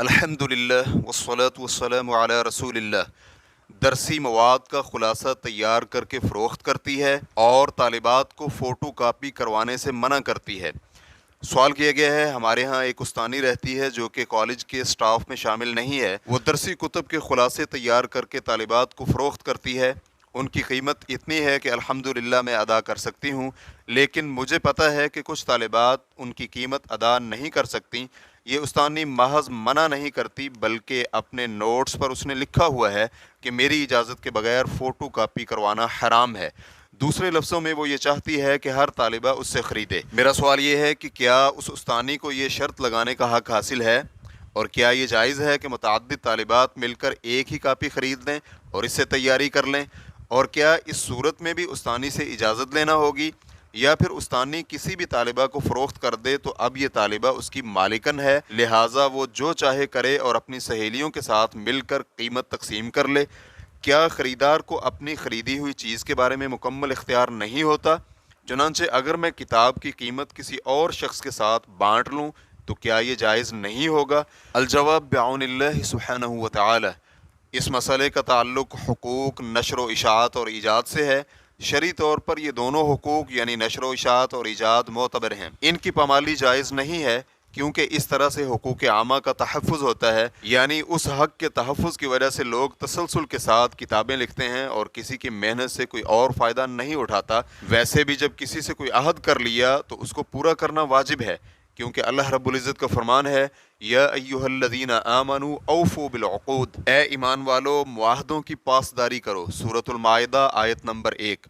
الحمدللہ والصلاة والسلام علی رسول اللہ درسی مواد کا خلاصہ تیار کر کے فروخت کرتی ہے اور طالبات کو فوٹو کاپی کروانے سے منع کرتی ہے۔ سوال کیا گیا ہے، ہمارے ہاں ایک استانی رہتی ہے جو کہ کالج کے سٹاف میں شامل نہیں ہے، وہ درسی کتب کے خلاصے تیار کر کے طالبات کو فروخت کرتی ہے۔ ان کی قیمت اتنی ہے کہ الحمدللہ میں ادا کر سکتی ہوں، لیکن مجھے پتہ ہے کہ کچھ طالبات ان کی قیمت ادا نہیں کر سکتی۔ یہ استانی محض منع نہیں کرتی بلکہ اپنے نوٹس پر اس نے لکھا ہوا ہے کہ میری اجازت کے بغیر فوٹو کاپی کروانا حرام ہے۔ دوسرے لفظوں میں وہ یہ چاہتی ہے کہ ہر طالبہ اس سے خریدے۔ میرا سوال یہ ہے کہ کیا اس استانی کو یہ شرط لگانے کا حق حاصل ہے، اور کیا یہ جائز ہے کہ متعدد طالبات مل کر ایک ہی کاپی خرید لیں اور اس سے تیاری کر لیں، اور کیا اس صورت میں بھی استانی سے اجازت لینا ہوگی، یا پھر استانی کسی بھی طالبہ کو فروخت کر دے تو اب یہ طالبہ اس کی مالکن ہے، لہٰذا وہ جو چاہے کرے اور اپنی سہیلیوں کے ساتھ مل کر قیمت تقسیم کر لے؟ کیا خریدار کو اپنی خریدی ہوئی چیز کے بارے میں مکمل اختیار نہیں ہوتا؟ چنانچہ اگر میں کتاب کی قیمت کسی اور شخص کے ساتھ بانٹ لوں تو کیا یہ جائز نہیں ہوگا؟ الجواب بعون اللہ سبحانہ و تعالی۔ اس مسئلے کا تعلق حقوق نشر و اشاعت اور ایجاد سے ہے۔ شرعی طور پر یہ دونوں حقوق یعنی نشر و اشاعت اور ایجاد معتبر ہیں، ان کی پامالی جائز نہیں ہے، کیونکہ اس طرح سے حقوق عامہ کا تحفظ ہوتا ہے، یعنی اس حق کے تحفظ کی وجہ سے لوگ تسلسل کے ساتھ کتابیں لکھتے ہیں اور کسی کی محنت سے کوئی اور فائدہ نہیں اٹھاتا۔ ویسے بھی جب کسی سے کوئی عہد کر لیا تو اس کو پورا کرنا واجب ہے، کیونکہ اللہ رب العزت کا فرمان ہے، یا ایھا الذین آمنوا اوفوا بالعقود، اے ایمان والو معاہدوں کی پاسداری کرو، سورۃ المائدہ آیت نمبر 1۔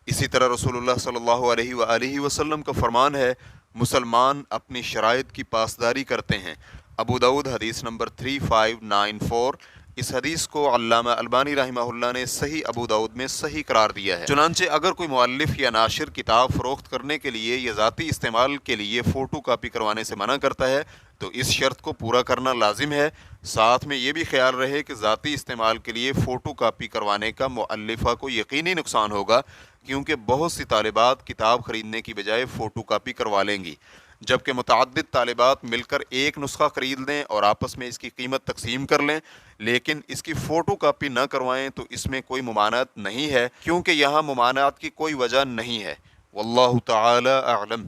اسی طرح رسول اللہ صلی اللہ علیہ وآلہ وسلم کا فرمان ہے، مسلمان اپنی شرائط کی پاسداری کرتے ہیں، ابو داؤد حدیث نمبر 3594۔ اس حدیث کو علامہ البانی رحمہ اللہ نے صحیح ابو داؤد میں صحیح قرار دیا ہے۔ چنانچہ اگر کوئی مؤلف یا ناشر کتاب فروخت کرنے کے لیے یا ذاتی استعمال کے لیے فوٹو کاپی کروانے سے منع کرتا ہے تو اس شرط کو پورا کرنا لازم ہے، ساتھ میں یہ بھی خیال رہے کہ ذاتی استعمال کے لیے فوٹو کاپی کروانے کا مؤلفہ کو یقینی نقصان ہوگا، کیونکہ بہت سی طالبات کتاب خریدنے کی بجائے فوٹو کاپی کروا لیں گی، جبکہ متعدد طالبات مل کر ایک نسخہ خرید لیں اور آپس میں اس کی قیمت تقسیم کر لیں، لیکن اس کی فوٹو کاپی نہ کروائیں تو اس میں کوئی ممانعت نہیں ہے، کیونکہ یہاں ممانعت کی کوئی وجہ نہیں ہے۔ واللہ تعالی اعلم۔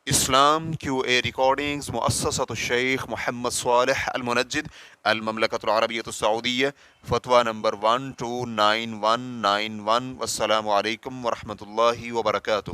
اسلام کیو اے ریکارڈنگز، مؤسسۃ الشیخ محمد صالح المنجد، المملکۃ العربیۃ السعودیہ، فتویٰ نمبر 129191۔ والسلام علیکم ورحمۃ اللہ وبرکاتہ۔